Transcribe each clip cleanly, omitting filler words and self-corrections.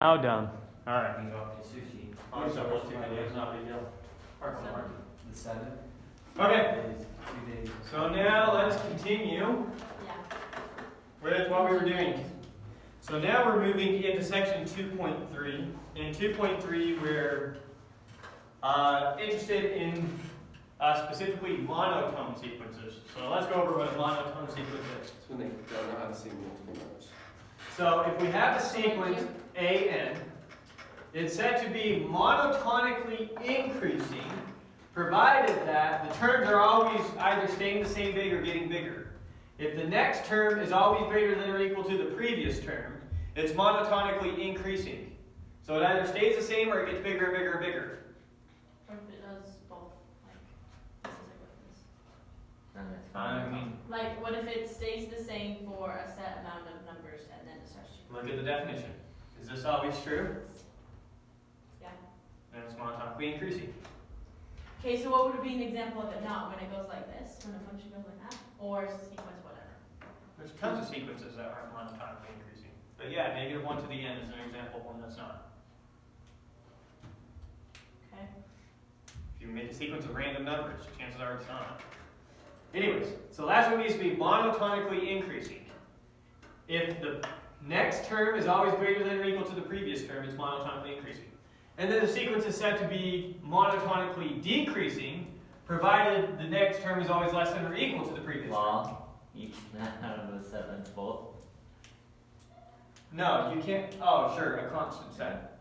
How dumb. Alright. You can go up to sushi. Oh, so those 2 videos, not a big deal. The 7th. Okay, 2 days. so now let's continue with what we were doing. So now we're moving into section 2.3. In 2.3, we're interested in specifically monotone sequences. So let's go over what a monotone sequence is. It's when they don't know how to sing multiple notes. So if we have a sequence AN, it's said to be monotonically increasing, provided that the terms are always either staying the same big or getting bigger. If the next term is always greater than or equal to the previous term, it's monotonically increasing. So it either stays the same or it gets bigger and bigger and bigger. Or if it does both, like this is like I mean, like what if it stays the same for a set amount of numbers and then it starts to look at the definition. Is this always true? Yeah. Then it's monotonically increasing. Okay, so what would be an example of it not? When it goes like this, when a function goes like that? Or sequence whatever. There's tons of sequences that aren't monotonically increasing. But yeah, -1 to the n is an example of one that's not. Okay. If you make a sequence of random numbers, chances are it's not. Anyways, so last one needs to be monotonically increasing. If the next term is always greater than or equal to the previous term, it's monotonically increasing. And then the sequence is said to be monotonically decreasing, provided the next term is always less than or equal to the previous term. Each out of the 7 both. No, you can't. Oh, sure, a constant set.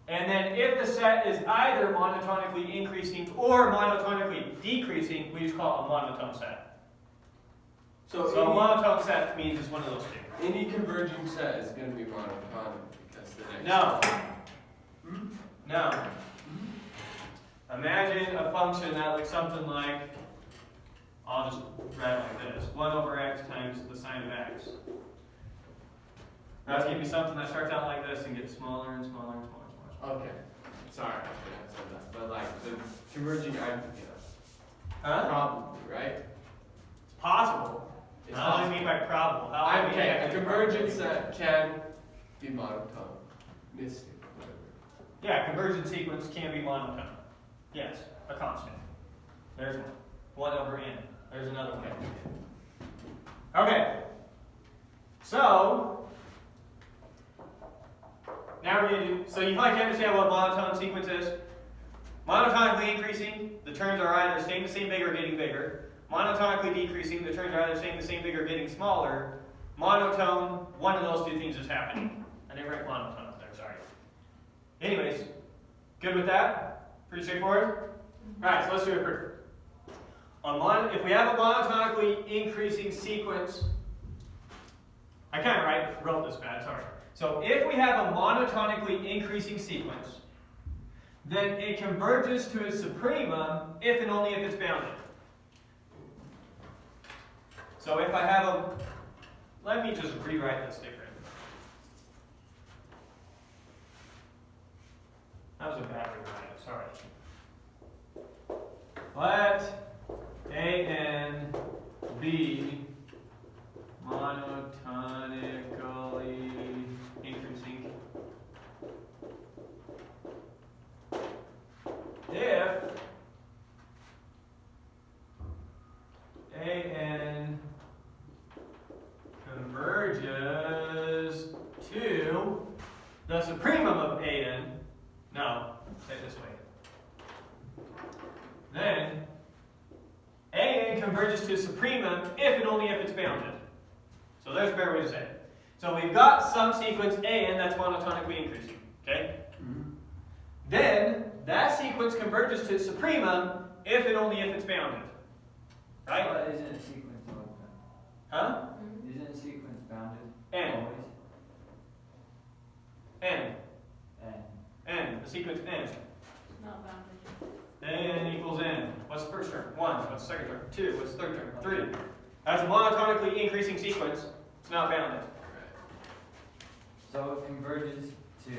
And then if the set is either monotonically increasing or monotonically decreasing, we just call it a monotone set. So So a monotone set means it's one of those two. any converging set is going to be monotonic because the next. No. No. Imagine a function that looks something like, I'll just write it like this, 1 over x times the sine of x. That's going to be something that starts out like this and gets smaller and smaller and smaller and smaller. Okay. Sorry, I should have said that. But like the converging, Huh? probably, right? It's possible. It's How do you mean by probable? How do you mean Okay, a convergent set can be monotonistic, whatever. Yeah, convergent sequence can be monotone. Yes, a constant. There's one. 1 over n. There's another one. Okay. So, now we're going to do, so you might understand what monotone sequence is. Monotonically increasing, the terms are either staying the same big or getting bigger. Monotonically decreasing, the terms are either staying the same big or getting smaller. Monotone, one of those two things is happening. I didn't write monotone up there, sorry. Anyways, good with that? Pretty straightforward? Alright, so let's do a proof. If we have a monotonically increasing sequence, I kind of wrote this bad, sorry. So if we have a monotonically increasing sequence, then it converges to a supremum if and only if it's bounded. So if I have a, let me just rewrite this different. That was a bad rewrite, sorry. Let AN be monotonically increasing if AN converges to the supremum of AN. No, say it this way. Then AN converges to a supremum if and only if it's bounded. So there's a better way to say it. So we've got some sequence AN that's monotonically increasing. Okay? Mm-hmm. Then that sequence converges to supremum if and only if it's bounded. Right? But isn't a sequence always bounded? Huh? Isn't a sequence bounded? N. Always? N. N. N. The sequence N. not bounded. N equals N. What's the first term? 1. What's the second term? 2. What's the third term? 3. That's a monotonically increasing sequence. It's not bounded. So it converges to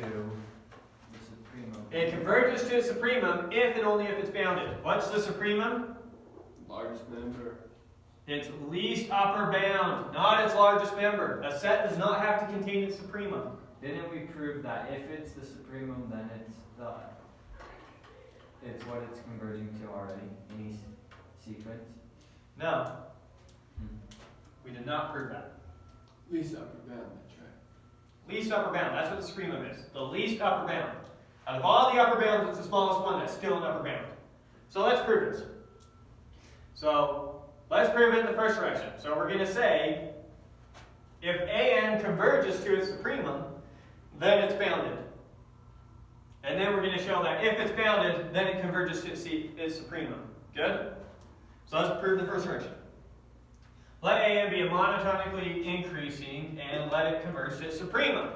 the supremum. It converges to a supremum if and only if it's bounded. What's the supremum? Largest member. Its least upper bound, not its largest member. A set does not have to contain its supremum. Didn't we prove that if it's the supremum, then it's what it's converging to already, any sequence? No, we did not prove that. Least upper bound, that's right. Least upper bound, that's what the supremum is. The least upper bound. Out of all the upper bounds, it's the smallest one that's still an upper bound. So let's prove this. So let's prove it in the first direction. So we're going to say, if an converges to its supremum, then it's bounded. And then we're going to show that if it's bounded, then it converges to its supremum. Good? So let's prove the first direction. Let an be a monotonically increasing, and let it converge to its supremum.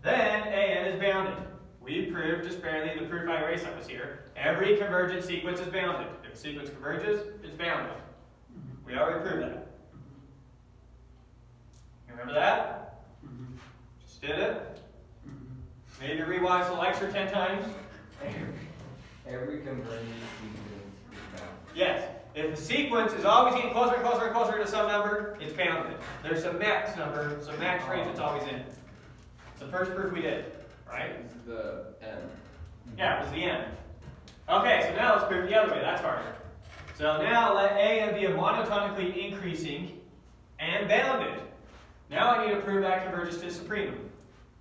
Then an is bounded. We proved just barely the proof I erased that was here. Every convergent sequence is bounded. If a sequence converges, it's bounded. We already proved that. You remember that? Just did it? Maybe rewatch the lecture 10 times? Every convergent sequence is bounded. Yes. If the sequence is always getting closer and closer and closer to some number, it's bounded. There's some max number, some max range it's always in. It's the first proof we did, right? It's the n. Yeah, it was the end. Okay, so now let's prove it the other way. That's harder. So now let an be a monotonically increasing and bounded. Now I need to prove that converges to supremum.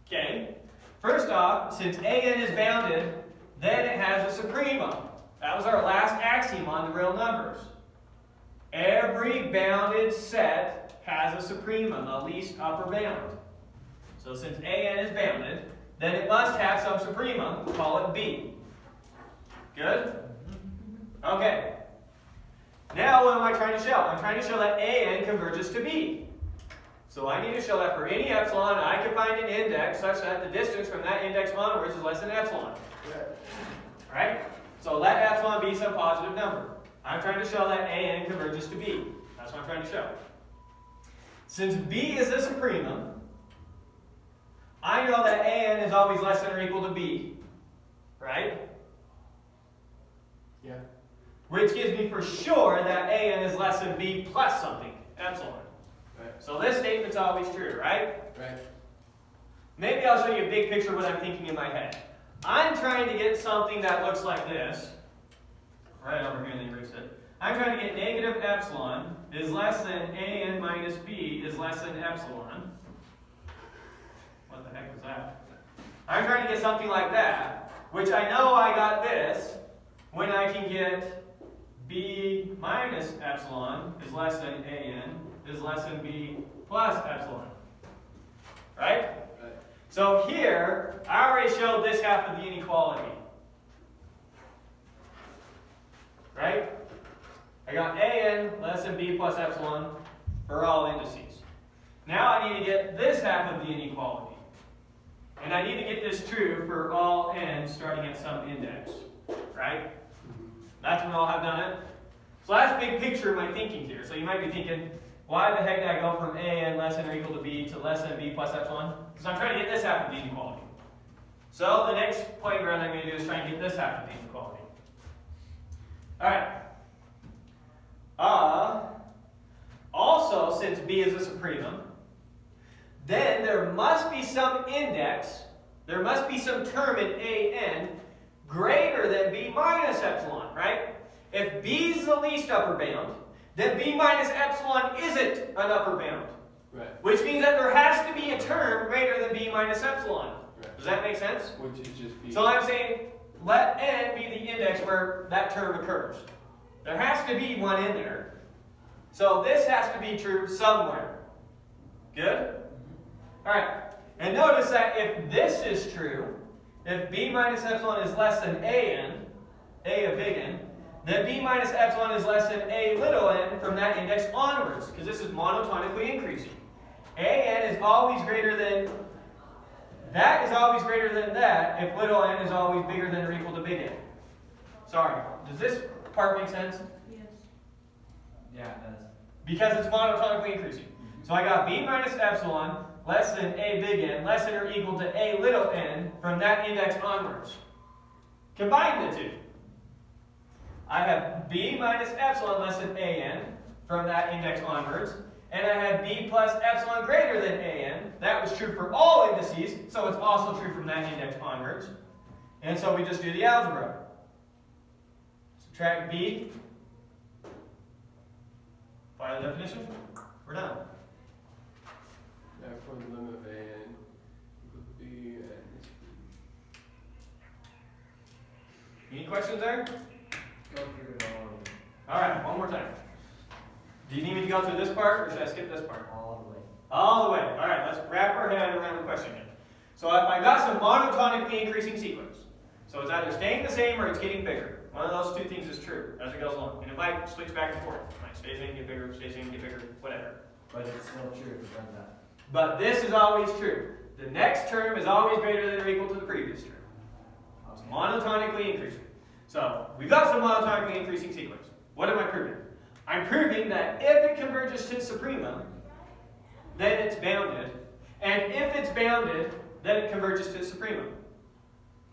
Okay? First off, since an is bounded, then it has a supremum. That was our last axiom on the real numbers. Every bounded set has a supremum, a least upper bound. So since an is bounded, then it must have some supremum. Call it b. Good? Okay. Now what am I trying to show? I'm trying to show that an converges to b. So I need to show that for any epsilon, I can find an index such that the distance from that index onwards is less than epsilon. Right? So let epsilon be some positive number. I'm trying to show that an converges to b. That's what I'm trying to show. Since b is the supremum, I know that an is always less than or equal to b. Right? Yeah. Which gives me for sure that an is less than b plus something, epsilon. Right. So this statement's always true, right? Right. Maybe I'll show you a big picture of what I'm thinking in my head. I'm trying to get something that looks like this. Right over here in the erase it. I'm trying to get negative epsilon is less than an minus b is less than epsilon. What the heck was that? I'm trying to get something like that, which I know I got this when I can get b minus epsilon is less than an is less than b plus epsilon. Right? Right. So here, I already showed this half of the inequality. Right? I got an less than b plus epsilon for all indices. Now I need to get this half of the inequality. And I need to get this true for all n starting at some index. Right? That's when I'll have done it. So that's big picture of my thinking here. So you might be thinking, why the heck did I go from an less than or equal to b to less than b plus epsilon? Because I'm trying to get this half of the inequality. So the next playground I'm going to do is try and get this half of the inequality. Alright. Also, since b is a supremum, then there must be some index, there must be some term in an greater than b minus epsilon, right? If b is the least upper bound, then b minus epsilon isn't an upper bound. Right. Which means that there has to be a term greater than b minus epsilon. Right. Does that make sense? Which is just b. So I'm saying, let n be the index where that term occurs. There has to be one in there. So this has to be true somewhere. Good? Alright. And notice that if this is true, if b minus epsilon is less than an, a of big N, then b minus epsilon is less than a little n from that index onwards, because this is monotonically increasing. An is always greater than, that is always greater than that if little n is always bigger than or equal to big N. Sorry, does this part make sense? Yes. Yeah, it does. Because it's monotonically increasing. So I got b minus epsilon less than a big N, less than or equal to a little n from that index onwards. Combine the two. I have b minus epsilon less than an from that index onwards, and I had b plus epsilon greater than an. That was true for all indices, so it's also true from that index onwards. And so we just do the algebra. Subtract b. Apply the definition. We're done. Therefore, the limit of an equals b and this Any questions there? Go through it all, All right, one more time. Do you need me to go through this part, or should I skip this part? all the way. All the way. All right, let's wrap our head around the question again. So if I got some monotonically increasing sequence, so it's either staying the same or it's getting bigger. One of those two things is true as it goes along. And it might switch back and forth. It might stay the same, get bigger, stay the same, get bigger, whatever. But it's still true if it does that. But this is always true. The next term is always greater than or equal to the previous term. It's monotonically increasing. So we've got some monotonically increasing sequence. What am I proving? I'm proving that if it converges to supremum, then it's bounded. And if it's bounded, then it converges to supremum.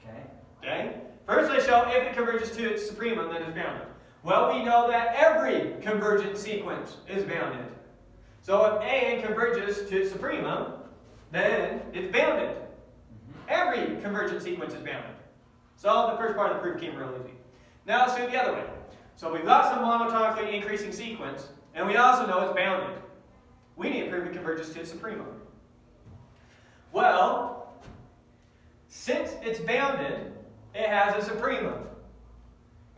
Okay. Okay? First I show if it converges to its supremum, then it's bounded. Well, we know that every convergent sequence is bounded. So if an converges to its supremum, then it's bounded. Every convergent sequence is bounded. So the first part of the proof came real easy. Now let's do it the other way. So we've got some monotonically increasing sequence, and we also know it's bounded. We need to prove it converges to its supremum. Well, since it's bounded, it has a supremum.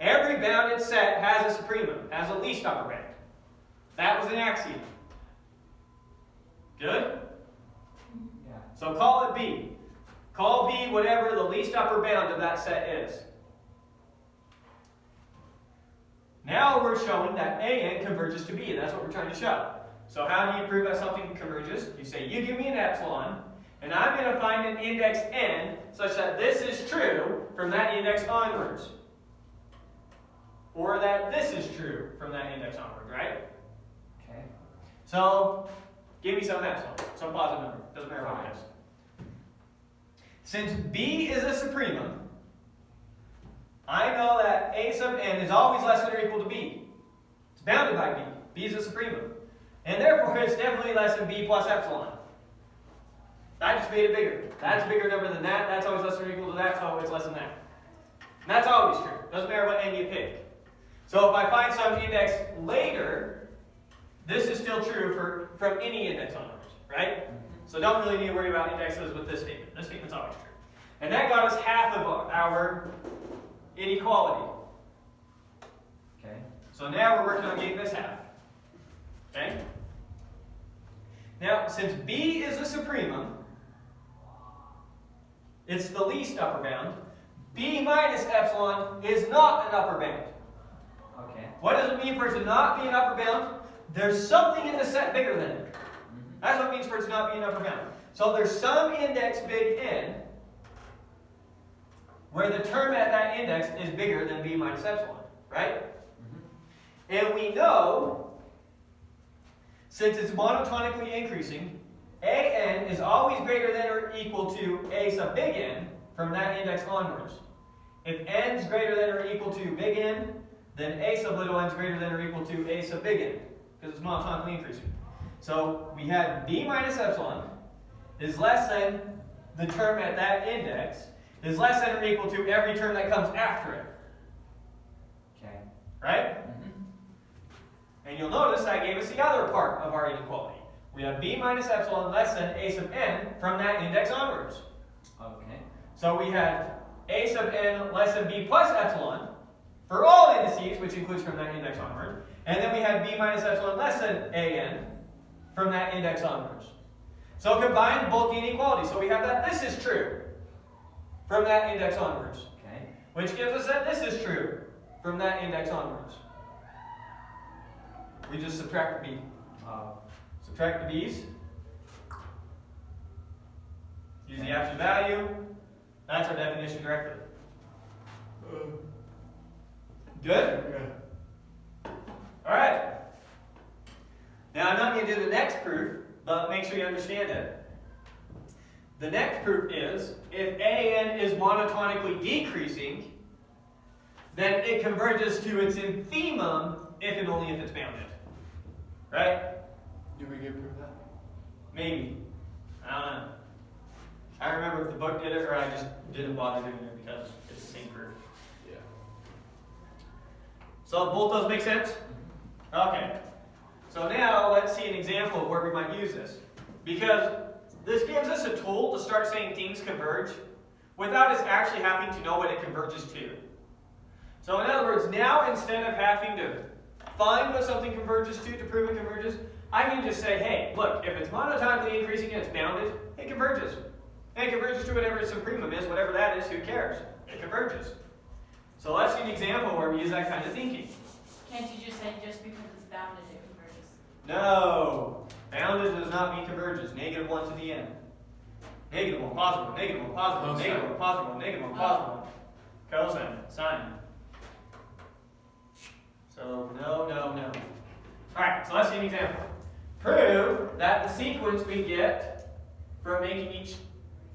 Every bounded set has a supremum, has a least upper bound. That was an axiom. Good? Yeah. So call it B. Call B whatever the least upper bound of that set is. Now we're showing that AN converges to B, and that's what we're trying to show. So how do you prove that something converges? You say, you give me an epsilon, and I'm going to find an index n such that this is true from that index onwards. Or that this is true from that index onward, right? Okay. So, give me some epsilon, some positive number. Doesn't matter what it is. Since B is a supremum, I know that A sub n is always less than or equal to B. It's bounded by B. B is a supremum. And therefore, it's definitely less than B plus epsilon. I just made it bigger. That's a bigger number than that. That's always less than or equal to that, so it's less than that. And that's always true. Doesn't matter what n you pick. So if I find some index later, this is still true from any index onwards, right? So don't really need to worry about indexes with this statement. This statement's always true. And that got us half of our inequality. Okay. So now we're working on getting this half. Okay? Now, since B is a supremum, it's the least upper bound. B minus epsilon is not an upper bound. Okay. What does it mean for it to not be an upper bound? There's something in the set bigger than it. That's what it means for it to not be an upper bound. So there's some index big N where the term at that index is bigger than B minus epsilon, right? And we know, since it's monotonically increasing, AN is always greater than or equal to A sub big N from that index onwards. If n is greater than or equal to big N, then A sub little n is greater than or equal to A sub big N, because it's monotonically increasing. So we had B minus epsilon is less than the term at that index, is less than or equal to every term that comes after it. Okay. Right? And you'll notice that gave us the other part of our inequality. We have B minus epsilon less than A sub n from that index onwards. Okay. So we had A sub n less than B plus epsilon for all indices, which includes from that index onward. And then we had B minus epsilon less than AN from that index onwards. So combine both the inequalities. So we have that this is true from that index onwards. Okay. Which gives us that this is true from that index onwards. We just subtract the B. Subtract the B's. Use the absolute value. That's our definition directly. Good? Alright. Now I'm not going to do the next proof, but make sure you understand it. The next proof is, if AN is monotonically decreasing, then it converges to its infimum if and only if it's bounded. Right? Did we get proof that? Maybe. I don't know. I remember if the book did it or I just didn't bother doing it because it's the same proof. Yeah. So both those make sense? Okay. So now let's see an example of where we might use this. Because this gives us a tool to start saying things converge without us actually having to know what it converges to. So in other words, now instead of having to find what something converges to prove it converges, I can just say, hey, look, if it's monotonically increasing and it's bounded, it converges. And it converges to whatever its supremum is, whatever that is, who cares? It converges. So let's see an example where we use that kind of thinking. Can't you just say just because it's bounded it converges? No. Bounded does not mean converges. Negative 1 to the n. Negative 1, positive 1, negative 1, positive 1, negative 1, positive 1, negative 1, positive 1. Cosine, sine. So, no. Alright, so let's see an example. Prove that the sequence we get from making each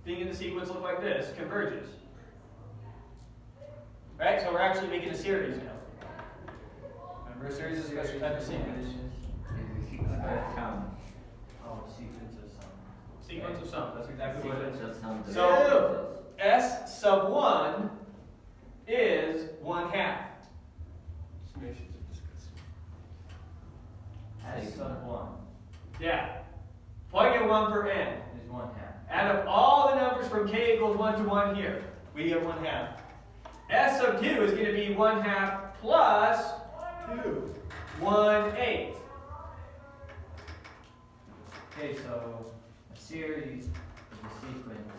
thing in the sequence look like this converges. Right? So we're actually making a series now. Remember, a series is a special type of sequence. Oh, sequence of sum. Sequence of sum, that's exactly what it is. Sequence of sum. So, S sub 1 is 1/2. Summations are discussed. S sub 1 Yeah. Plug in 1 for n. is 1/2. Add up all the numbers from k equals 1 to 1 here. We get 1/2. S sub 2 is going to be 1/2 plus 2. 1/8. Okay, so a series is a sequence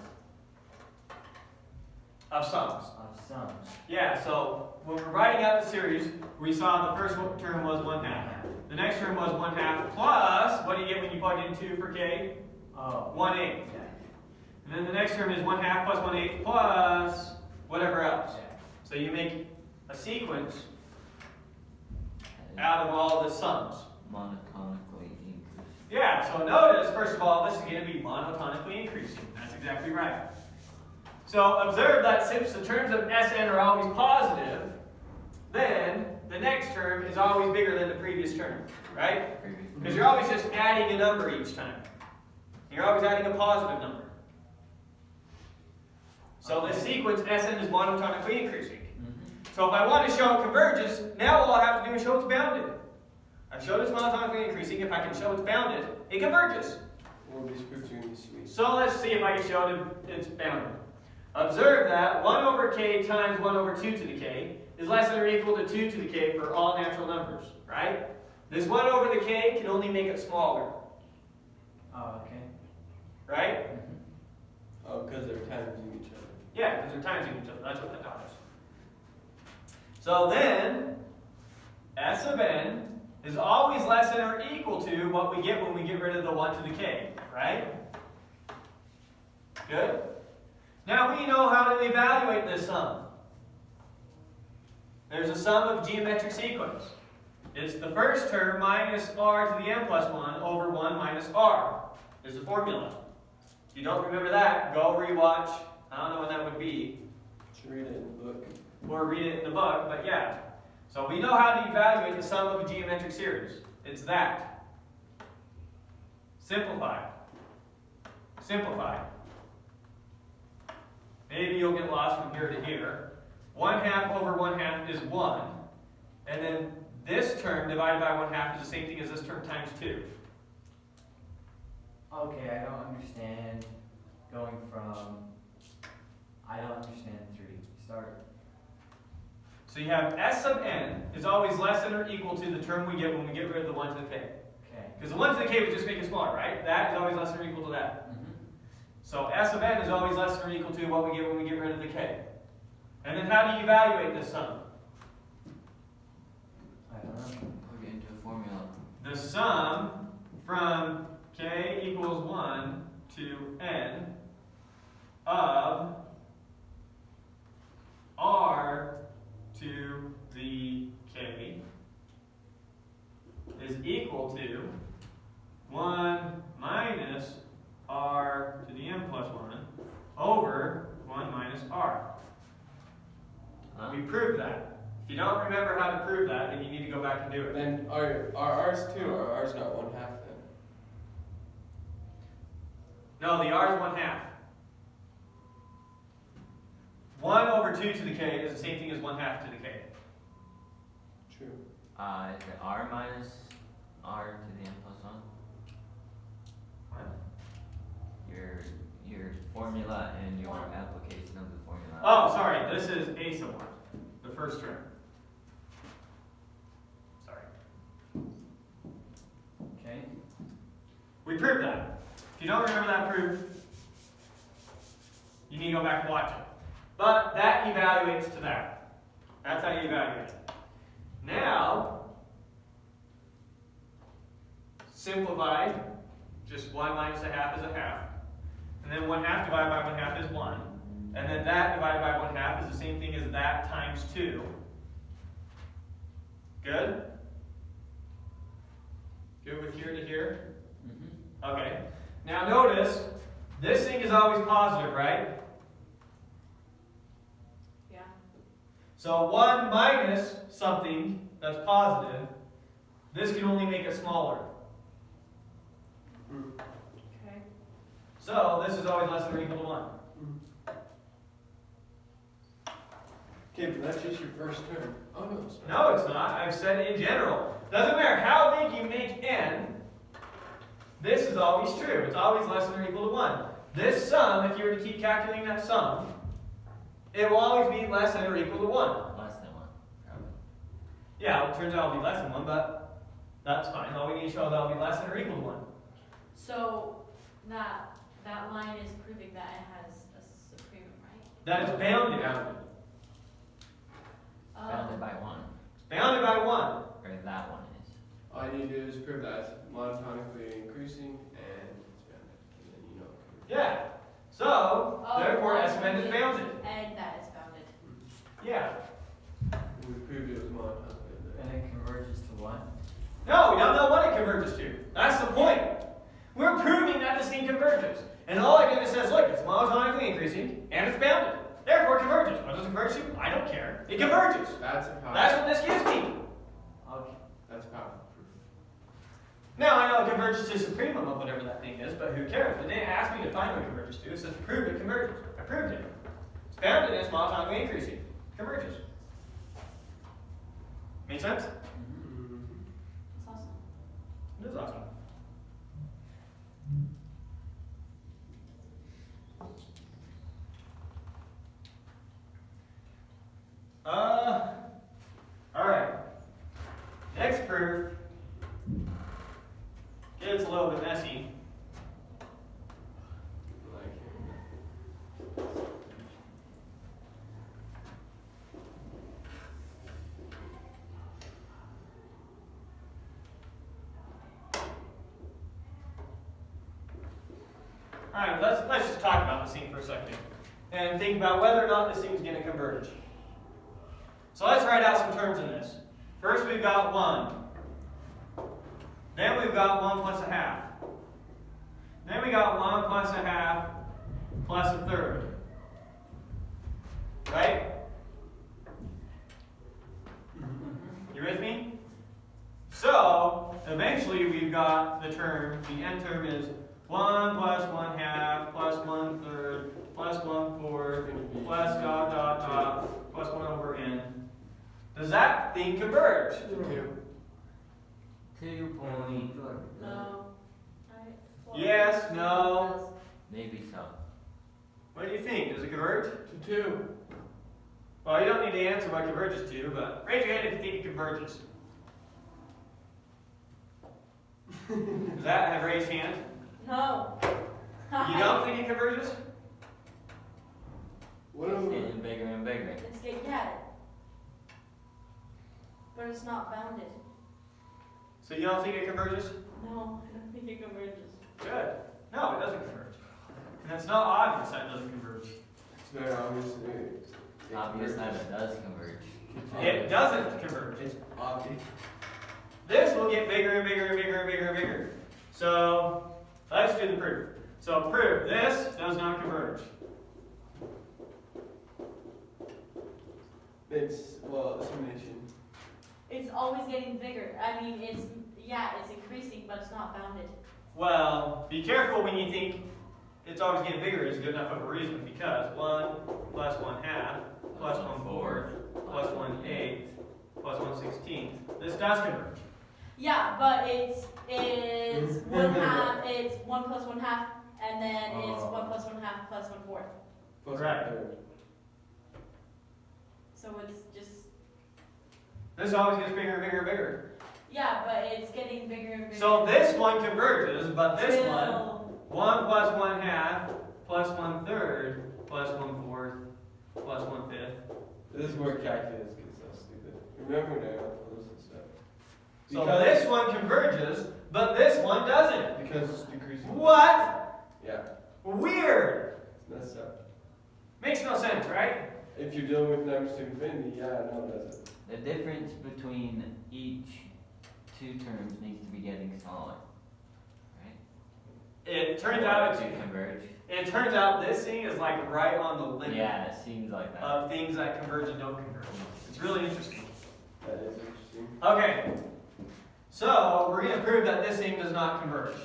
Of sums. of sums. Yeah, so when we're writing out the series, we saw the first term was 1/2. The next term was 1/2 plus, what do you get when you plug in 2 for k? Oh. 1/8. Yeah. And then the next term is 1/2 plus 1/8 plus whatever else. Yeah. So you make a sequence out of all the sums. Monotonically increasing. Yeah, so notice, first of all, this is going to be monotonically increasing. That's exactly right. So observe that since the terms of Sn are always positive, then the next term is always bigger than the previous term, right? Because you're always just adding a number each time. You're always adding a positive number. So this sequence Sn is monotonically increasing. So if I want to show it converges, now all I have to do is show it's bounded. I showed it's monotonically increasing. If I can show it's bounded, it converges. One of these proofs are going to be sweet. So let's see if I can show it's bounded. Observe that 1 over k times 1 over 2 to the k is less than or equal to 2 to the k for all natural numbers, right? This 1 over the k can only make it smaller, Oh, okay. right? Oh, because they're timesing each other. Yeah, because they're timesing each other. That's what that does. So then, S of n is always less than or equal to what we get when we get rid of the 1 to the k, right? Good? Now we know how to evaluate this sum. There's a sum of geometric sequence. It's the first term minus r to the n plus 1 over 1 minus r. There's a formula. If you don't remember that, go rewatch. I don't know when that would be. Should read it in the book. Or read it in the book, but yeah. So we know how to evaluate the sum of a geometric series. It's that. Simplify. Simplify. Maybe you'll get lost from here to here. 1/2 over 1/2 is 1. And then this term divided by 1/2 is the same thing as this term times 2. Okay, I don't understand going from. I don't understand 3. Start. So you have S sub n is always less than or equal to the term we get when we get rid of the 1 to the k. Okay. Because the 1 to the k would just make it smaller, right? That is always less than or equal to that. So S of n is always less than or equal to what we get when we get rid of the k. And then how do you evaluate this sum? I don't know. Plug it into a formula. The sum from k equals 1 to n of r to the k is equal to 1 minus r to the n plus 1 over 1 minus r. We proved that. If you don't remember how to prove that, then you need to go back and do it. Then are ours too, or ours not 1/2 then? No, the r is 1/2. 1 over 2 to the k is the same thing as 1/2 to the k. True. Is it r minus r to the n plus 1? What? Your formula and your application of the formula. Oh, sorry, this is a sub 1, the first term. Sorry. Okay. We proved that. If you don't remember that proof, you need to go back and watch it. But that evaluates to that. That's how you evaluate it. Now, simplify, just 1 minus 1/2 is 1/2. And then 1/2 divided by 1/2 is 1. And then that divided by 1/2 is the same thing as that times 2. Good? Good with here to here? Mm-hmm. Okay. Now notice, this thing is always positive, right? Yeah. So 1 minus something that's positive, this can only make it smaller. Okay. So this is always less than or equal to 1. Okay, but that's just your first term. Oh no, it's not. No, it's not. I've said in general. Doesn't matter how big you make n, this is always true. It's always less than or equal to 1. This sum, if you were to keep calculating that sum, it will always be less than or equal to 1. Less than 1. Probably. Yeah, it turns out it'll be less than 1, but that's fine. All we need to show is that it'll be less than or equal to 1. So that line is proving that it has a supremum, right? That is bounded. Bounded by 1. It's bounded by 1. Or that one is. All you need to do is prove that it's monotonically increasing and it's bounded. And then you know. Yeah. So, therefore, estimate is bounded. And that is bounded. Yeah. We proved it was monotonically. And it converges to what? No, we don't know what it converges to. That's the point. We're proving that this thing converges. And all I did is says, look, it's monotonically increasing and it's bounded. Therefore, it converges. What does it converge to? I don't care. It converges. That's a power. That's what this gives me. Okay. That's power proof. Now, I know it converges to supremum of whatever that thing is, but who cares? It didn't ask me to find what it converges to. It says prove it converges. I proved it. It's bounded and it's monotonically increasing. It converges. Make sense? Mm-hmm. That's awesome. It is awesome. Alright. Next proof gets a little bit messy. Alright, let's just talk about this thing for a second. And think about whether or not this thing's going to converge. So let's write out some terms in this. First we've got 1. Then we've got 1 plus 1/2. Then we got 1 plus 1/2 plus 1/3. Right? You with me? So, eventually we've got the term, the n term is 1 plus 1/2 plus 1/3 plus 1/4 plus dot dot dot plus 1 over n. Does that thing converge? 2 point. No. Right? Well, Yes, it no. does. Maybe so. What do you think? Does it converge? To 2. Well, you don't need to answer what converges to, but raise your hand if you think it converges. Does that have raised hand? No. You don't think it converges? What It's am getting bigger and bigger. It's getting, yeah. But it's not bounded. So you don't think it converges? No, I don't think it converges. Good. No, it doesn't converge. And it's not obvious that it doesn't converge. It's very obvious. Obvious that it does converge. It doesn't converge. It's obvious. This will get bigger and bigger and bigger and bigger and bigger. So let's do the proof. So prove this does not converge. It's, well, summation. It's always getting bigger. I mean, it's increasing, but it's not bounded. Well, be careful when you think it's always getting bigger is good enough of a reason, because 1 plus 1/2 plus 1/4 plus 1/8 plus 1/16. This does converge. Yeah, but it's 1/2, it's 1 plus 1/2, and then it's 1 plus 1/2 plus 1/4. Plus Right. 1/3. So it's just, This always gets bigger and bigger and bigger. yeah, but it's getting bigger and bigger. So this one converges, but this till- one, 1 plus 1/2 plus 1/3 plus 1/4 plus 1/5. This is where calculus gets so stupid. Remember now, those and stuff. So this one converges, but this one doesn't. Because it's decreasing. What? Yeah, Weird. it's messed up. Makes no sense, right? If you're dealing with numbers to infinity, yeah, no, it doesn't. The difference between each two terms needs to be getting smaller, right? It turns out to converge. it turns out this thing is like right on the limit Yeah, it seems like that. of things that converge and don't converge. It's really interesting. That is interesting. Okay, so we're going to prove that this thing does not converge.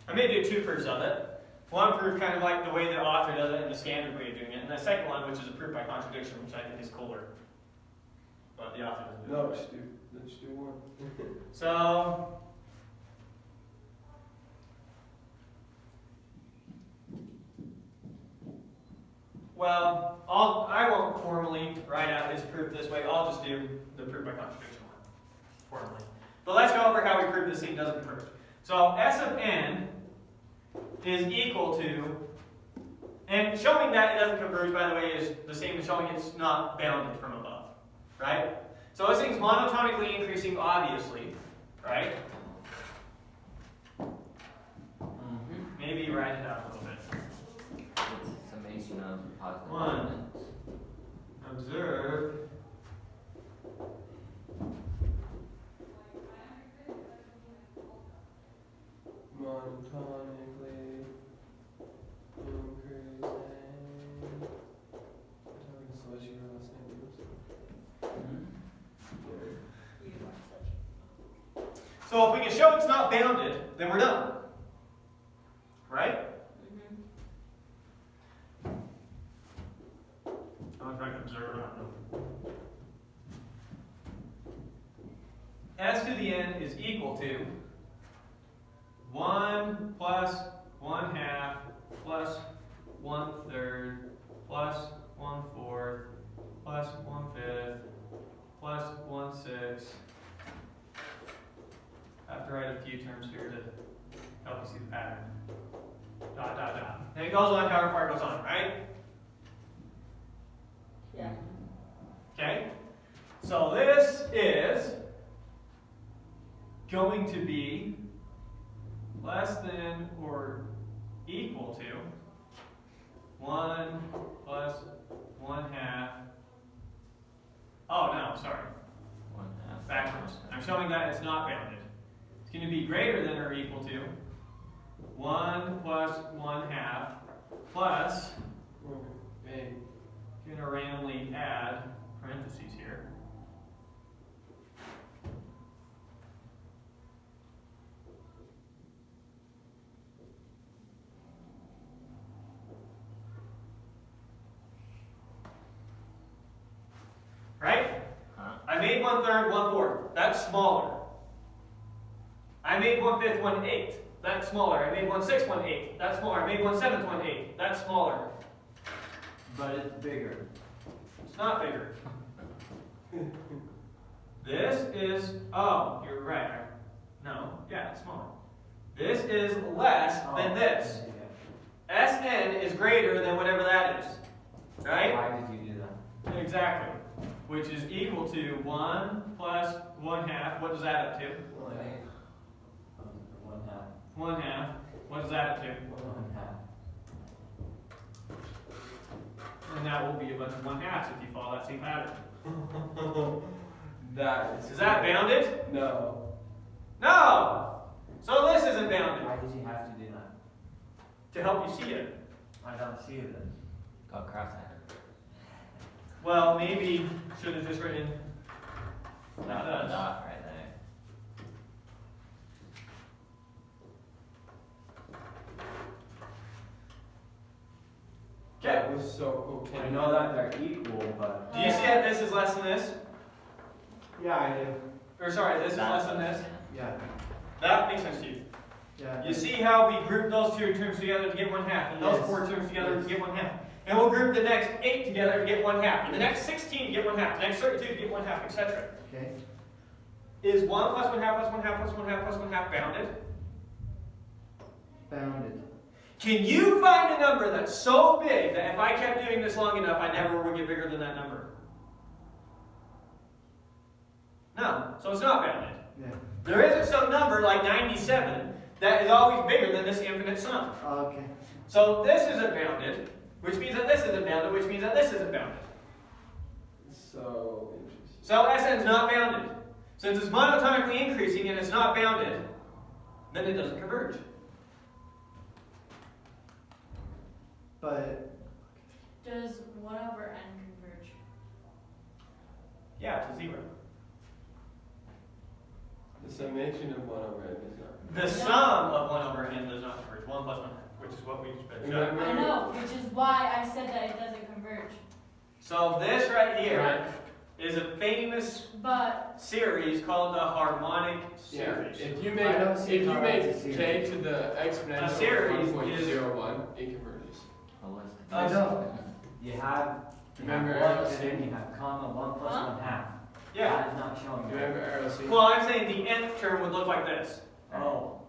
I'm going to do 2 proofs of it. One proof kind of like the way the author does it and the standard way of doing it, and the second one, which is a proof by contradiction, which I think is cooler. But the author doesn't do it. No, let's do one. So, well, I won't formally write out his proof this way. I'll just do the proof by contradiction one formally. But let's go over how we prove this thing doesn't converge. So S of n is equal to, and showing that it doesn't converge, by the way, is the same as showing it's not bounded from above, right? So this thing's monotonically increasing, obviously, right? Maybe write it out a little bit. It's a summation of positive One. elements. Observe Monotonically increasing. So what's your last name? So if we can show it's not bounded, then we're done. Right? I'm trying to observe. S to the n is equal to 1 plus 1/2 plus 1/3 plus 1/4 plus 1/5 plus 1/6. I have to write a few terms here to help you see the pattern. Dot, dot, dot. And it goes on however far it goes on, right? Yeah. Okay? So this is going to be less than or equal to 1 plus 1/2. Oh no, sorry. 1/2. Backwards. I'm showing that it's not bounded. It's going to be greater than or equal to 1 plus 1/2 plus, Hey, I'm going to randomly add parentheses here. Right? Huh? I made 1/3, 1/4. That's smaller. I made 1/5, 1/8. That's smaller. I made 1/6, 1/8. That's smaller. I made 1/7, 1/8. That's smaller. But it's bigger. It's not bigger. This is, oh, you're right. No, yeah, it's smaller. This is less than this. Sn is greater than whatever that is. Right? Why did you do that? Exactly. Which is equal to 1 plus 1/2. What does that add up to? 1/2. 1/2. What does that add up to? 1/2. And that will be a bunch of 1/2s if you follow that same pattern. that Is that bounded? No. No! So this isn't bounded. Why did you have to do that? To help you see it. I don't see it then. Go cross-eyed. Well, maybe should have just written Dot, dot, dot right there. I know that they're equal, but. Do you see that this is less than this? Yeah, I do. Or sorry, this is less than this? Yeah. That makes sense to you. Yeah. You see how we group those two terms together to get 1/2, and those Yes. 4 terms together Yes. to get 1/2. And we'll group the next 8 together to get 1/2, and the next 16 to get 1/2, the next 32 to get 1/2, etc. Okay. Is 1 plus 1/2 plus 1/2 plus 1/2 plus 1/2 bounded? Bounded. Can you find a number that's so big that if I kept doing this long enough, I never would get bigger than that number? No, so it's not bounded. Yeah. There isn't some number like 97 that is always bigger than this infinite sum. Okay. So this isn't bounded, which means that this isn't bounded, which means that this isn't bounded. So interesting. So Sn is not bounded. Since it's monotonically increasing and it's not bounded, then it doesn't converge. But Does 1/n converge? Yeah, to 0. the summation of 1/n is not. The sum of 1/n does not converge. 1 plus 1/2, which is what we just read. Remember- I know, which is why I said that it doesn't converge. So this right here Right. is a famous But series called the harmonic Yeah. series. If you I make don't see how k that's a to the exponential A series of is- 1.01, it converges. Oh, what's the- I know. You have Remember 1, arrow and C? then you have comma 1 plus Huh? 1/2. Yeah. That is not showing Do you that. remember arrow C? Well, I'm saying the nth term would look like this, Oh,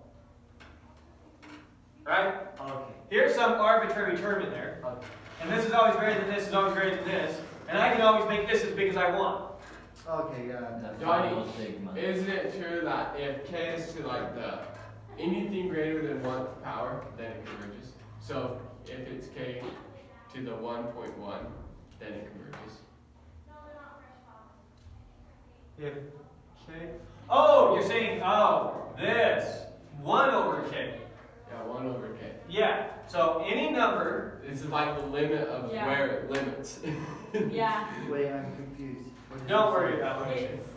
right? okay. Here's some arbitrary term in there, Okay. and this is always greater than this is always greater than this, and I can always make this as big as I want. Okay, yeah. The Johnny, final sigma. Isn't it true that if k is to like the anything greater than 1 power, then it converges? So if it's k to the 1.1, then it converges. If k. Oh, you're saying, this 1/k. Yeah, 1/k. Yeah. So any number. This is like the limit of Yeah. where it limits. yeah, Wait, I'm confused. What did Don't you worry say? about what you say. it's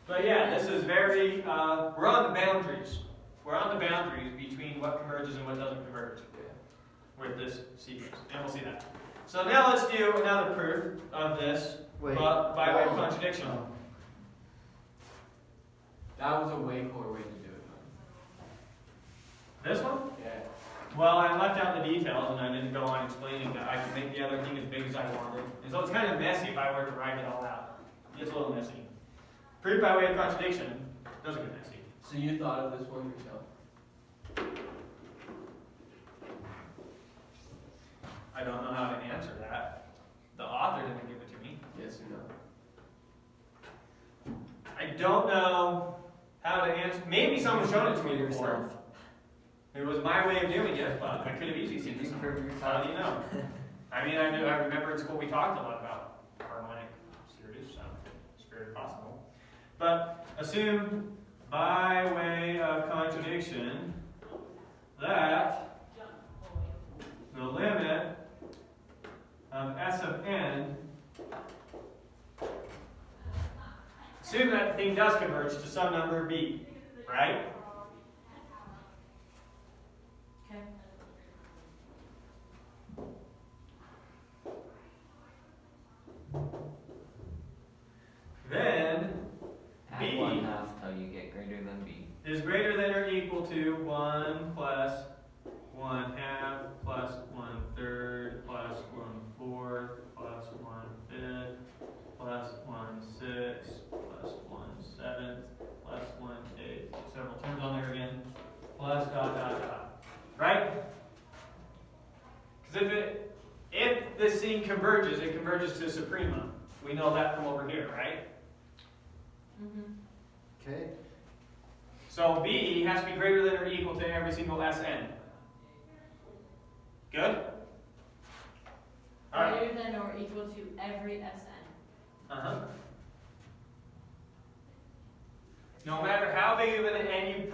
But yeah, this is very. We're on the boundaries. We're on the boundaries between what converges and what doesn't converge with this sequence, and we'll see that. So now let's do another proof of this. Wait. By way of contradiction. Oh. That was a way cooler way to do it. This one? Yeah. Well, I left out the details and I didn't go on explaining that I could make the other thing as big as I wanted. And so it's kind of messy if I were to write it all out. It's a little messy. Proof by way of contradiction doesn't get messy. So you thought of this one yourself? I don't know how to answer that. The author didn't give it to me. Yes or no? I don't know how to answer. Maybe someone's shown it to me before. yourself. It was my way of doing it, but I could have easily seen Did this. you prove How yourself? do you know? I mean, I remember in school we talked a lot about harmonic series, so it's very possible. But assume by way of contradiction that the limit of S of n, assume that the thing does converge to some number b, right? okay. Then Add B. 1/2 till you get greater than b. is greater than or equal to 1 plus 1/2 plus 1/3 plus 1/4 plus 1/5 plus 1/6 plus 1/7 plus 1/8. Several terms on there again. Plus dot dot dot. Right? Because if this thing converges, it converges to suprema. We know that from over here, right? Mm-hmm. Okay. So B has to be greater than or equal to every single Sn. Good? Alright. Greater than or equal to every Sn. Uh-huh. No matter how big of an n you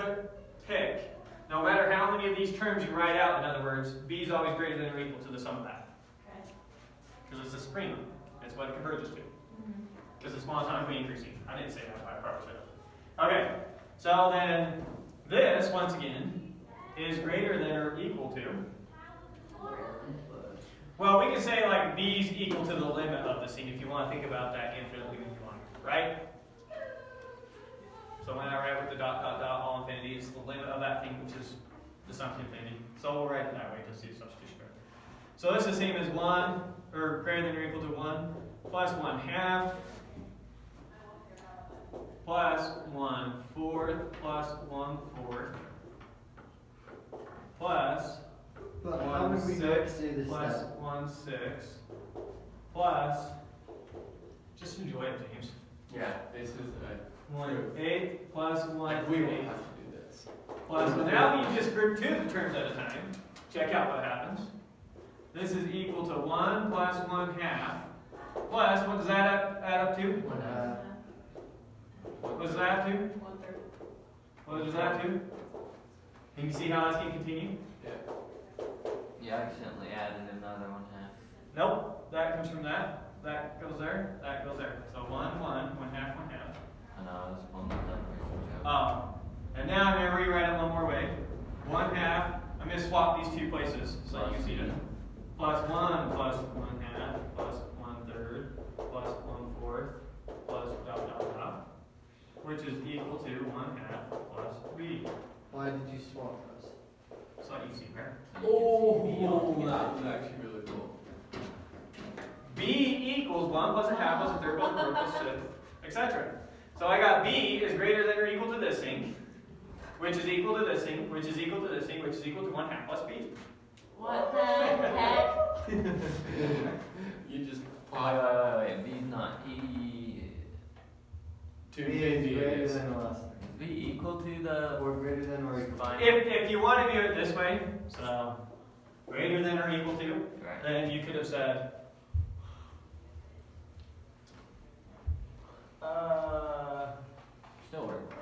pick, no matter how many of these terms you write out, in other words, B is always greater than or equal to the sum of that. Okay. Because it's a suprema. It's what it converges to. Mm-hmm. Because it's monotonically increasing. I didn't say that, but I probably should have. Okay, so then this, once again, is greater than or equal to Well, we can say like b is equal to the limit of the scene if you want to think about that infinitely when you want, right? So when I write with the dot dot dot all infinity, it's the limit of that thing, which is the sum to infinity. So we'll write it that way to see the substitution. So this is the same as 1, or greater than or equal to 1, plus 1/2, plus 1/4, plus 1/4, plus But how would we go 1/6, through this plus step? 1/6, plus, just enjoy it, James. Yeah, this is a 1/8, plus like we will 1/8, have to do this. plus, so now you just group 2 of the terms at a time. Check out what happens. This is equal to 1 plus 1/2, plus, what does that add up to? What does that add to? 1/3. What does that do? Can you see how this can continue? Yeah. You accidentally added another 1/2. Nope, that comes from that. That goes there, that goes there. So 1, 1, 1/2, 1/2. And I was on the numbers. And now I'm going to rewrite it one more way. 1/2, I'm going to swap these two places so you can see it. Plus 1 plus 1/2 plus 1/3 plus 1/4 plus dot dot dot, which is equal to 1/2 plus b. Why did you swap those? So you can see there. Oh, that was actually really cool. b equals 1 plus 1/2 plus 1/3 plus 1/4 plus 6, etc. So I got b is greater than or equal to this thing, which is equal to this thing, which is equal to this thing, which is equal to 1/2 plus b. What the heck? You just Wait. B's not E. to B is infinity greater is. than or less Is B equal to the or greater than or equal. fine? If you want to view it this way, so greater than or equal to, Right. then you could have said, Still works.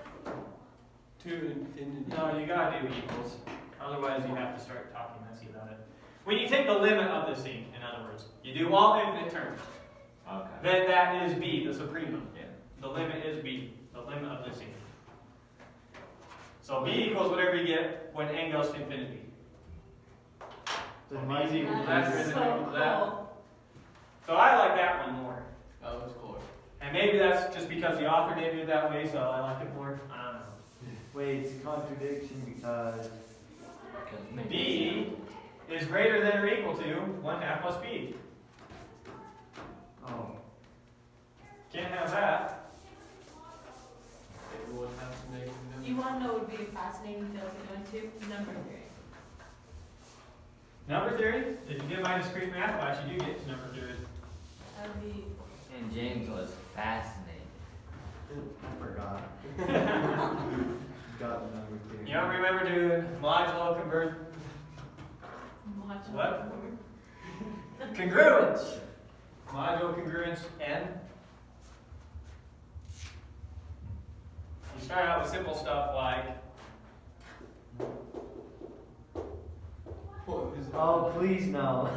To infinity. no, you gotta do equals. Otherwise, you have to start talking messy about it. When you take the limit of this thing, in other words, you do all infinite terms, Okay. then that is b, the supremum. Yeah. The limit is b, the limit of this thing. So b equals whatever you get when n goes to infinity. So b is equal to that, That's greater than so or equal to that. cool. So I like that one more. That was cool. And maybe that's just because the author named it that way, so I like it more. I don't know. Wait, it's a contradiction because B is greater than or equal to 1/2 plus b. oh, Can't have that. Everyone has to make a Do you want to know what would be a fascinating field to go into? Number theory. Number theory? If you get my discrete math class, you do get to number theory. That would be. And James was fascinated. I forgot. Got the number two. You don't remember doing modulo convert Watch What? congruence? Modulo congruence n. You start out with simple stuff like What is Oh, please no.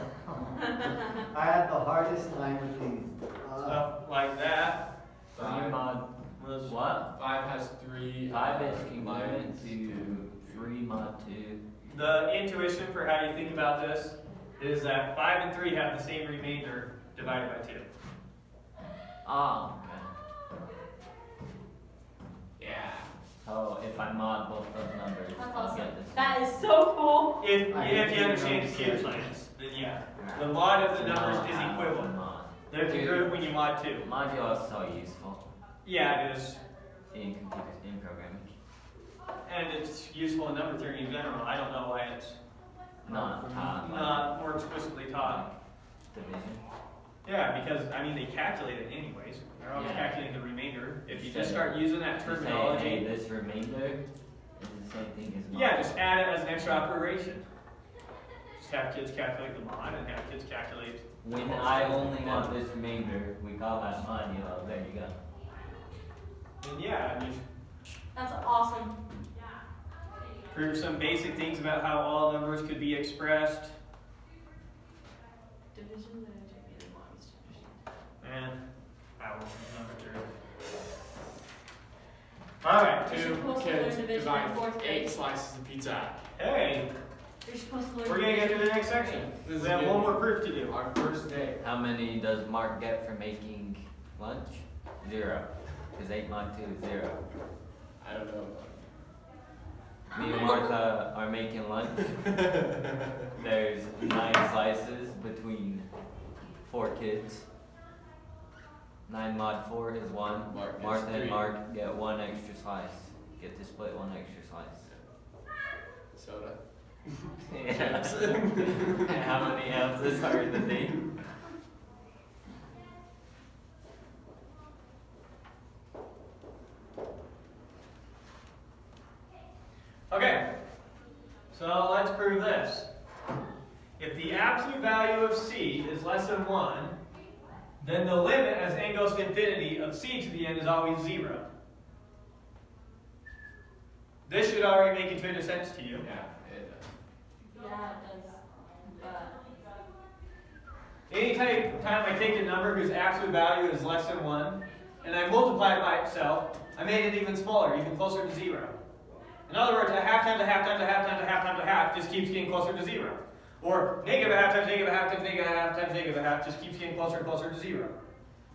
I had the hardest time with these. stuff like that. 3 Five. mod Was what? 5 has 3. 5 is congruent to 3 mod 2. the intuition for how you think about this is that 5 and 3 have the same remainder divided by 2. Ah, okay. Yeah. So if I mod both those numbers, That's I'll awesome. get this. That is so cool. If I you hate understand numbers. computer science, then yeah. The mod of the numbers is equivalent. Mod. They're congruent when you mod 2. Modulo is so useful Yeah, it is. in computers, in programming. And it's useful in number theory in general. I don't know why it's Not taught like not more explicitly taught. division. Yeah, because, I mean, they calculate it anyways. They're always Yeah. calculating the remainder. If you You just said- start using that You say, hey, terminology, this remainder is the same thing as mod. yeah, just add it as an extra operation. Just have kids calculate the mod and have kids calculate. When I only want this remainder, we call that modulo. There you go. And yeah, I mean, That's awesome. prove some basic things about how all numbers could be expressed. Division that took me the longest to understand. And I will number 3. Alright, We should Two post kids another division divide in fourth grade. 8 slices of pizza. hey, You're supposed to learn. We're gonna get to the next section. This is We have good. one more proof to do. Our first day. How many does Mark get for making lunch? 0. Because 8 mod 2 is 0. I don't know. Me and Martha are making lunch. There's 9 slices between 4 kids. 9 mod 4 is 1. Mark gets Martha 3. and Mark get 1 extra slice. Get to split 1 extra slice. Soda. And how many ounces are in the thing? Okay, so let's prove this. If the absolute value of c is less than 1, then the limit as n goes to infinity of c to the n is always 0. This should already make intuitive sense to you. Yeah, it does. Yeah, it does. But Anytime I take a number whose absolute value is less than 1, and I multiply it by itself, I made it even smaller, even closer to 0. In other words, a half times a half times a half times a half times a half just keeps getting closer to 0. Or negative a half times negative a half times negative a half times negative a half just keeps getting closer and closer to 0.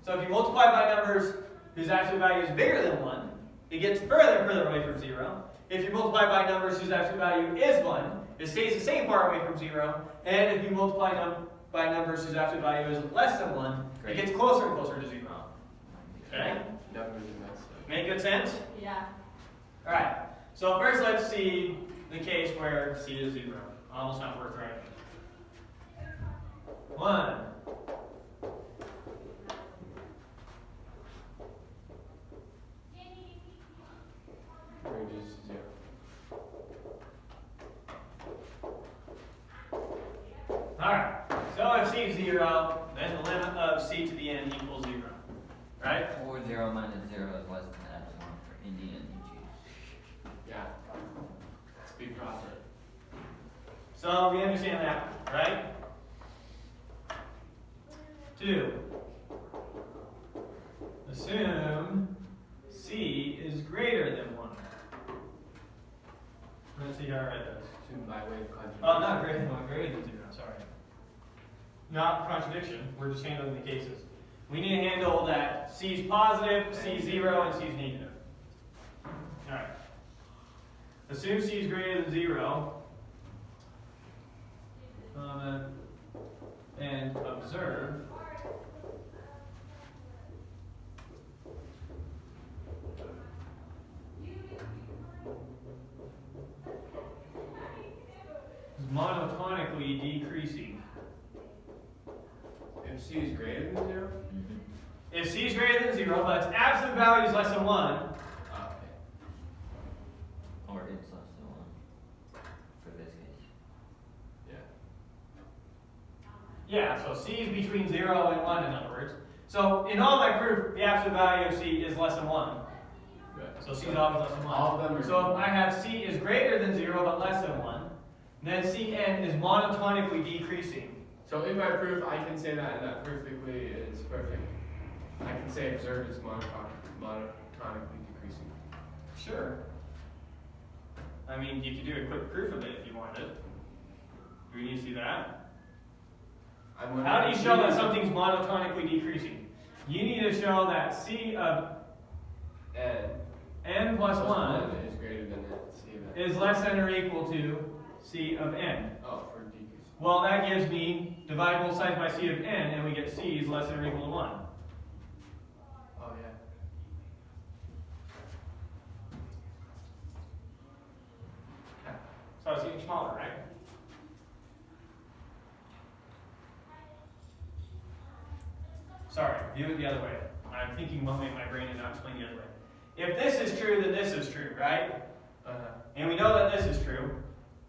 So if you multiply by numbers whose absolute value is bigger than 1, it gets further and further away from 0. If you multiply by numbers whose absolute value is 1, it stays the same far away from 0. And if you multiply by numbers whose absolute value is less than 1, Great. it gets closer and closer to 0. Okay? Numbers and that stuff. Make good sense? yeah. Alright, so first let's see the case where c is 0. Almost not worth writing. 1. Range is 0. Alright, so if c is 0, then the limit of c to the n equals 0. Right? Or 0 minus 0 is less than epsilon for any n you choose. Yeah. Speed proper. So we understand that, right? 2. Assume c is greater than 1. Let's see how I write this. Assumed by way of conjugation. Oh, not greater than 1, greater than 0, sorry. Not contradiction, we're just handling the cases. We need to handle that c is positive, c is 0, and c is negative. Alright. Assume c is greater than 0. And observe is monotonically decreasing. If c is greater than 0? If c is greater than 0, but its absolute value is less than 1, Okay. Or it's less than 1 for this case. Yeah. yeah, so c is between 0 and 1 in other words. So in all my proof, the absolute value of c is less than 1. Good. So c is always less than 1. All of them are So if I have c is greater than 0 but less than 1, then cn is monotonically decreasing. So in my proof, I can say that, and that perfectly is perfect. I can say observed is monotonically decreasing. Sure. I mean, you could do a quick proof of it if you wanted. Do we need to see that? How do you show that something's monotonically decreasing? You need to show that c of n plus 1 is greater than c of n. is less than or equal to c of n. Oh, for decreasing. Well, that gives me, divide both sides by c of n, and we get c is less than or equal to 1. Oh, yeah. So it's getting smaller, right? Sorry, view it the other way. I'm thinking one way in my brain and not explaining the other way. If this is true, then this is true, right? And we know that this is true.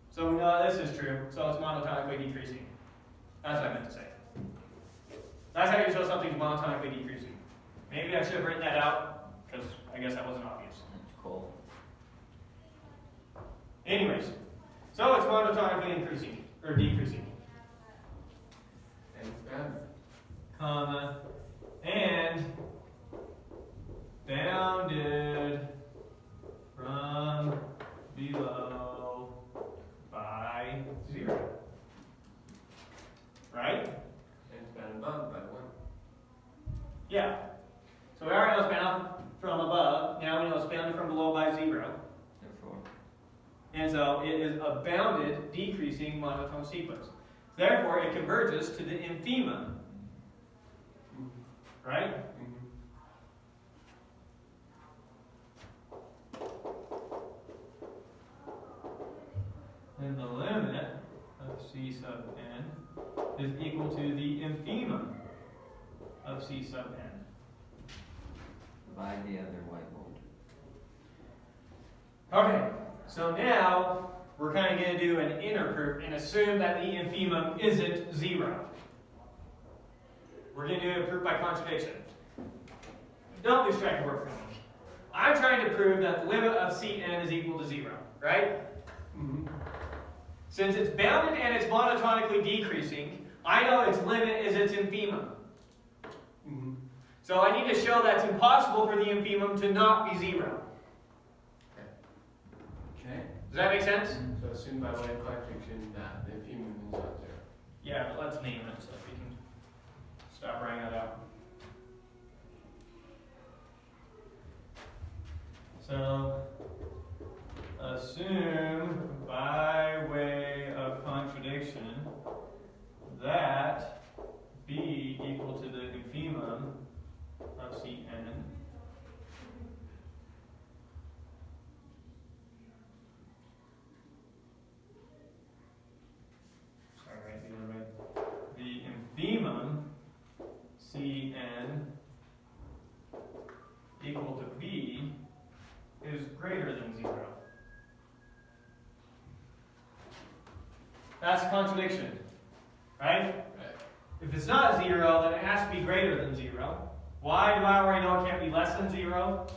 So we know that this is true, so it's monotonically decreasing. That's what I meant to say. That's how you show something's monotonically decreasing. Maybe I should have written that out, because I guess that wasn't obvious. That's cool. Anyways, so it's monotonically increasing, or decreasing. And bam. Comma, and bounded from below by 0. Yeah. So we already know it's bounded from above. Now we know it's bounded from below by 0. Therefore, And so it is a bounded decreasing monotone sequence. Therefore, it converges to the infima. Right? And the limit of C sub n is equal to the infima of C sub n. divide the other whiteboard. Okay, so now we're kind of going to do an inner proof and assume that the infimum isn't 0. We're going to do a proof by contradiction. Don't lose track of where we're going. I'm trying to prove that the limit of Cn is equal to 0, right? Since it's bounded and it's monotonically decreasing, I know its limit is its infimum. So I need to show that it's impossible for the infimum to not be 0. Okay. Does that make sense? So assume by way of contradiction that the infimum is not 0. Yeah, but let's name it so we can stop writing that out. So, assume by way of contradiction that B equal to the infimum of Cn the infimum Cn equal to B is greater than 0. That's a contradiction, right? If it's not 0, then it has to be greater than 0. Why do I already know it can't be less than 0?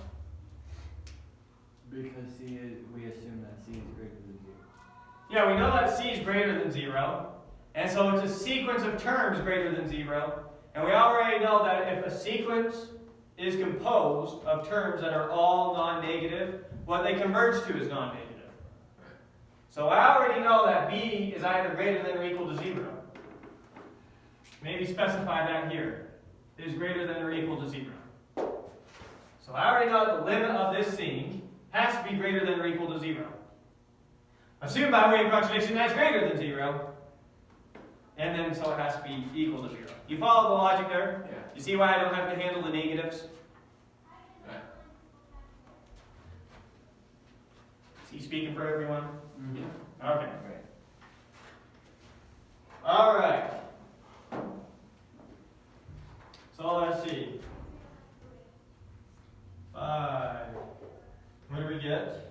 Because C is, we assume that C is greater than 0. Yeah, we know that C is greater than 0. And so it's a sequence of terms greater than 0. And we already know that if a sequence is composed of terms that are all non-negative, what they converge to is non-negative. So I already know that B is either greater than or equal to 0. Maybe specify that here. Is greater than or equal to 0. So I already know that the limit of this thing has to be greater than or equal to 0. Assume by way of contradiction that's greater than 0. And then so it has to be equal to 0. You follow the logic there? Yeah. You see why I don't have to handle the negatives? Right. Is he speaking for everyone? Yeah. Okay. Right. All right. So let's see. 5. What do we get?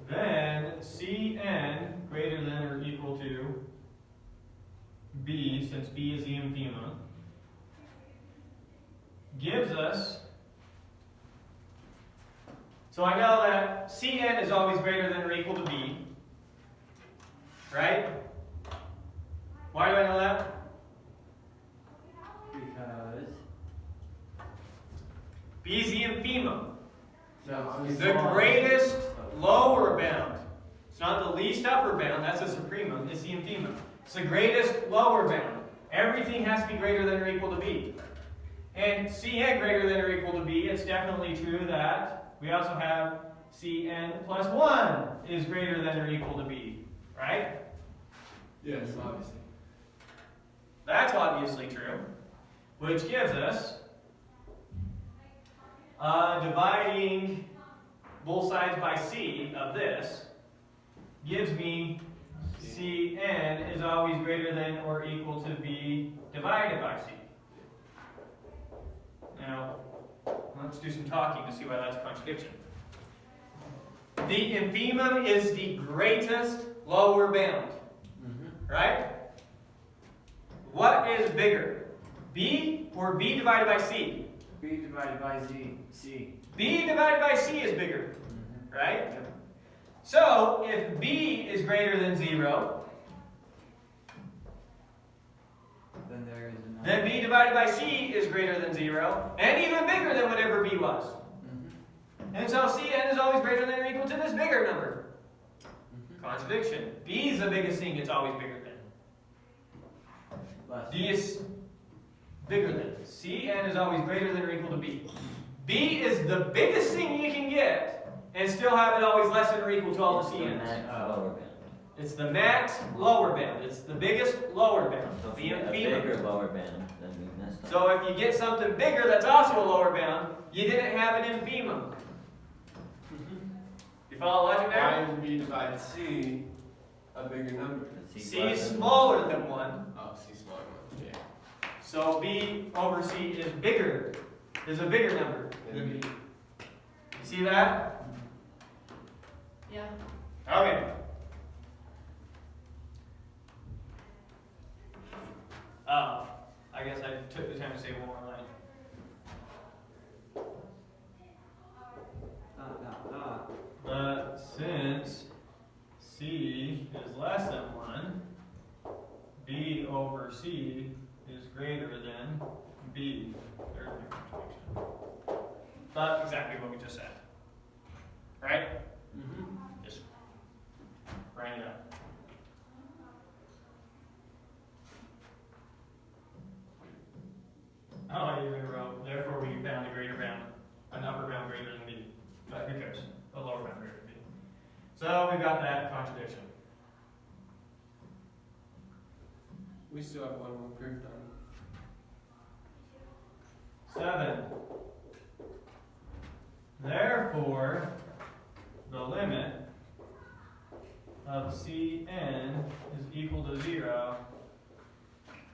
Then Cn greater than or equal to B, since B is the infimum, gives us. So I know that Cn is always greater than or equal to B, right? Why do I know that? Because B is the infimum. So The greatest lower bound. It's not the least upper bound, that's a supremum, it's the infimum. It's the greatest lower bound. Everything has to be greater than or equal to B. And Cn greater than or equal to B, it's definitely true that we also have Cn plus 1 is greater than or equal to B, right? yes, obviously. That's obviously true, which gives us dividing both sides by C of this gives me Cn is always greater than or equal to B divided by C. Now, let's do some talking to see why that's a contradiction. The infimum is the greatest lower bound, right? What is bigger, B or B divided by C? B divided by C. B divided by C is bigger, right? So, if B is greater than 0, Then there is another. then B divided by C is greater than 0, and even bigger than whatever B was. And so Cn is always greater than or equal to this bigger number. Contradiction. B is the biggest thing, it's always bigger than. Less. Do you bigger than. Cn is always greater than or equal to B. B is the biggest thing you can get, and still have it always less than or equal to all the It's the Cn's. max lower bound. It's the max lower bound. It's the biggest lower bound. So B and a FEMA. bigger lower bound than we messed up. So if you get something bigger that's also a lower bound, you didn't have it in FEMA. You follow the logic Why there? is B divided C a bigger number? But C less is than- smaller than 1, Oh, C smaller one. Yeah. so B over C is bigger, is a bigger number than B. You see that? Yeah. Okay. I guess I took the time to say one more line. But since C is less than 1, B over C is greater than B. There's my contradiction. But exactly what we just said. Right? Just writing it up. Oh, I even wrote, therefore we found a greater bound, an upper bound greater than B. But who cares? A lower bound greater than B. So we've got that contradiction. We still have one more proof done. 7. Therefore, the limit of Cn is equal to 0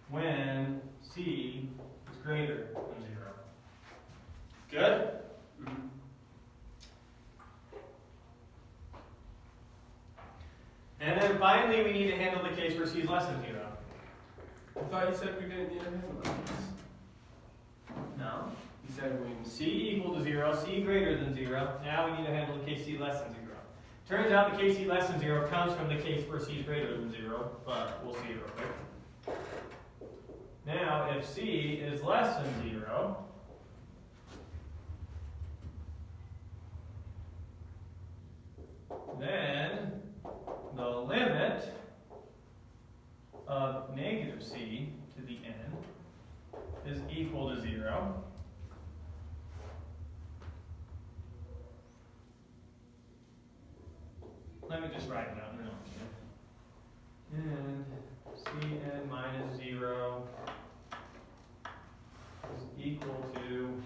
when C is greater than 0. Good? And then finally, we need to handle the case where C is less than 0. I thought you said we didn't need to handle this. No. You said we. C equal to 0, C greater than 0. Now we need to handle the case C less than 0. Turns out the case C less than 0 comes from the case where C is greater than 0, but we'll see it real quick. Now, if C is less than 0, then the limit of negative C to the n is equal to 0. Let me just write it out. No. And Cn minus 0 is equal to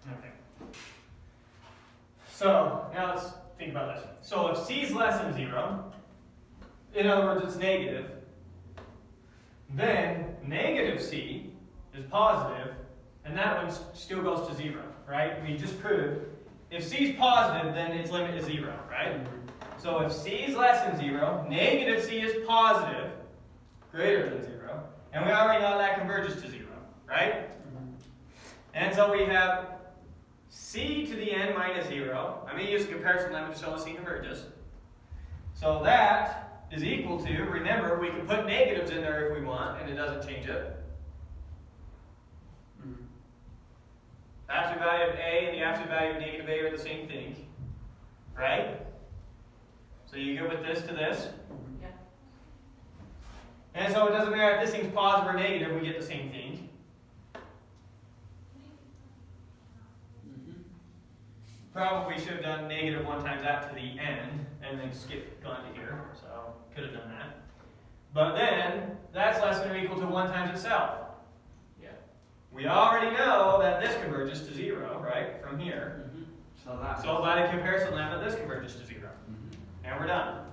okay. So now let's think about this. So if C is less than 0, in other words, it's negative, then negative C is positive, and that one still goes to 0, right? We just proved if C is positive, then its limit is 0, right? So if C is less than 0, negative C is positive, greater than 0, and we already know that converges to 0, right? And so we have C to the n minus 0. I'm going to use a comparison limit to show the C converges. So that is equal to, remember, we can put negatives in there if we want, and it doesn't change it. Absolute value of A and the absolute value of negative A are the same thing, right? So you go with this to this. Yeah. And so it doesn't matter if this thing's positive or negative, we get the same thing. Probably should have done negative 1 times that to the n, and then gone to here, so could have done that. But then, that's less than or equal to 1 times itself. Yeah. We already know that this converges to 0, right, from here. So that. So by the comparison limit, this converges to 0. And we're done.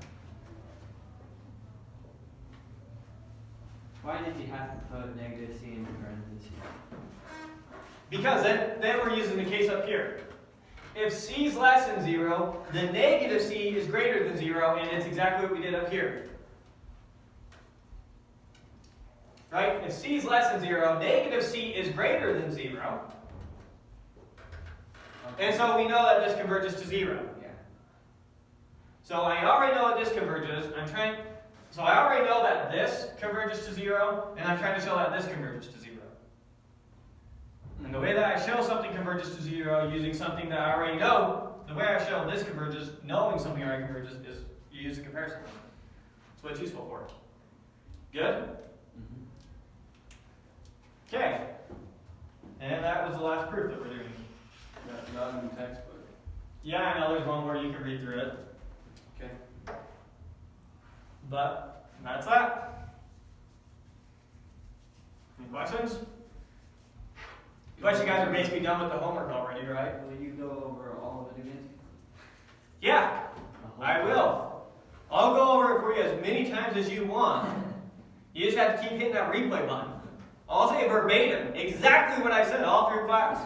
Why did you have to put negative c in parentheses? Because then we're using the case up here. If c is less than 0, then negative c is greater than 0, and it's exactly what we did up here. Right? If c is less than 0, negative c is greater than 0. And so we know that this converges to 0. Yeah. So I already know that this converges. So I already know that this converges to 0, and I'm trying to show that this converges to 0. And the way that I show something converges to 0 using something that I already know, the way I show this converges, knowing something already converges, is you use a comparison. That's what it's useful for. Good? Okay. And that was the last proof that we're doing. Not in the textbook. Yeah, I know there's one where you can read through it. Okay. But that's that. Any questions? But you guys are basically done with the homework already, right? Will you go over all of it again? Yeah, The whole I will. I'll go over it for you as many times as you want. You just have to keep hitting that replay button. I'll say verbatim, exactly what I said all through class.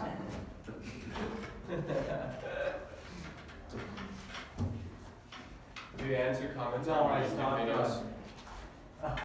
Do you answer comments No, on I YouTube stopped. videos?